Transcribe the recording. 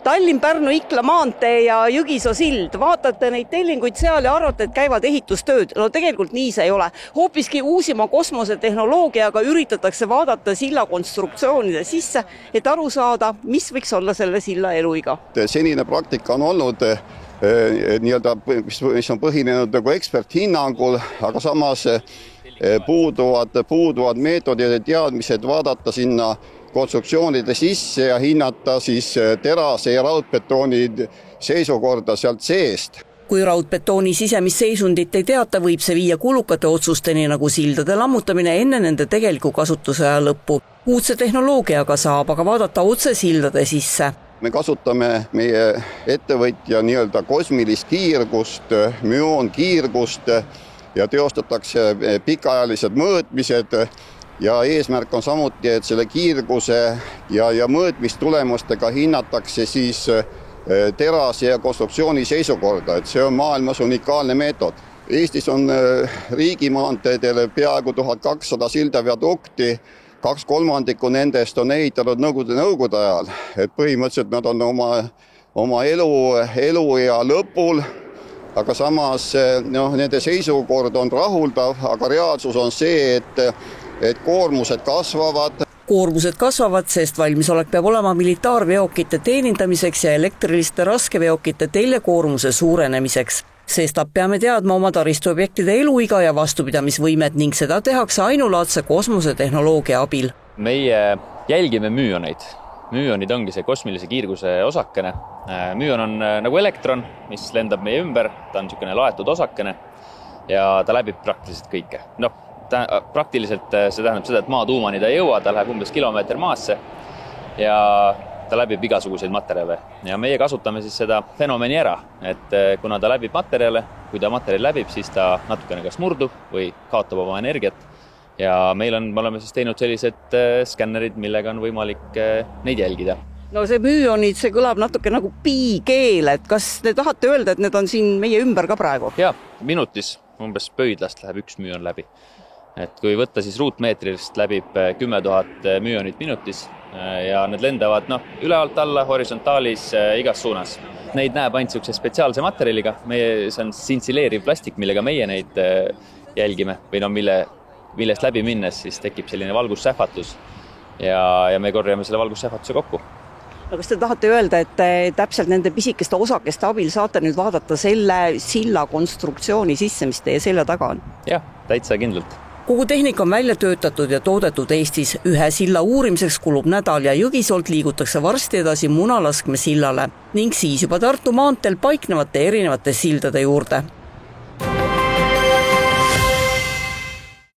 Tallinn-Pärnu-Ikla maantee ja Jõgisoo sild. Vaatate neid tellinguid seal ja arvate, et käivad ehitustööd. No tegelikult nii see ei ole. Hoopiski uusima kosmosetehnoloogiaga üritatakse vaadata silla konstruktsioonide sisse, et aru saada, mis võiks olla selle silla eluiga. Senine praktika on olnud mis on põhinenud nagu eksperthinnangul, aga samas puuduvad meetodid ja teadmised vaadata sinna konstruktsioonide sisse ja hinnata siis terase ja raudbetooni seisukorda sealt seest. Kui raudbetooni sisemist seisundit ei teata, võib see viia kulukate otsusteni nagu sildade lammutamine enne nende tegeliku kasutuse lõppu. Uudse tehnoloogiaga saab aga vaadata otse sildade sisse. Me kasutame meie ettevõtja nii-öelda kosmilist kiirgust, müoonkiirgust ja teostatakse pikaajalised mõõtmised ja eesmärk on samuti, et selle kiirguse ja mõõtmistulemustega hinnatakse siis terase ja konstruktsiooni seisukorda, et see on maailmas unikaalne meetod. Eestis on riigimaanteedele peaaegu 1200 sildaviadukti, 2/3 nendest on ehitanud nõukogude ajal, et põhimõtteliselt nad on oma eluea lõpul, aga samas nende seisukord on rahuldav, aga reaalsus on see, et koormused kasvavad. Koormused kasvavad, sest valmisolek peab olema militaarveokite teenindamiseks ja elektriliste raskeveokite teljekoormuse suurenemiseks. Sestap peame teadma oma taristuobjektide eluiga ja vastupidamisvõimet ning seda tehakse ainulaadse kosmosetehnoloogia abil. Meie jälgime müüoneid. Müüonid ongi see kosmilise kiirguse osakene. Müüon on nagu elektron, mis lendab meie ümber, ta on niisugune laetud osakene ja ta läbib praktiliselt kõike. Praktiliselt see tähendab seda, et maa tuumani ta ei jõua, ta läheb umbes kilomeeter maasse ja ta läbib igasuguseid materjale ja meie kasutame siis seda fenomeni ära, et kuna ta läbib materjale, kui ta materjal läbib, siis ta natukene kas murdub või kaotab oma energiat ja me oleme siis teinud sellised skännerid, millega on võimalik neid jälgida. No see müüonid, see kõlab natuke nagu piikeel, et kas te tahate öelda, et need on siin meie ümber ka praegu? Jaa, minutis umbes pöidlast läheb üks müüon läbi. Et kui võtta siis ruutmeetrist läbib 10 000 müüonit minutis ja need lendavad üle alt alla horisontaalis igas suunas. Neid näeb ainult niisuguse spetsiaalse materjaliga. See on sintsileeriv plastik, millega meie neid jälgime või millest läbi minnes siis tekib selline valgussähvatus ja me korjame selle valgussähvatuse kokku. No kas te tahate öelda, et täpselt nende pisikeste osakeste abil saate nüüd vaadata selle silla konstruktsiooni sisse, mis teie selja taga on? Jah, täitsa kindlalt. Kogu tehnika on välja töötatud ja toodetud Eestis. Ühe silla uurimiseks kulub nädal ja Jõgisoolt liigutakse varsti edasi Munalaskme sillale ning siis juba Tartu maanteel paiknevate erinevate sildade juurde.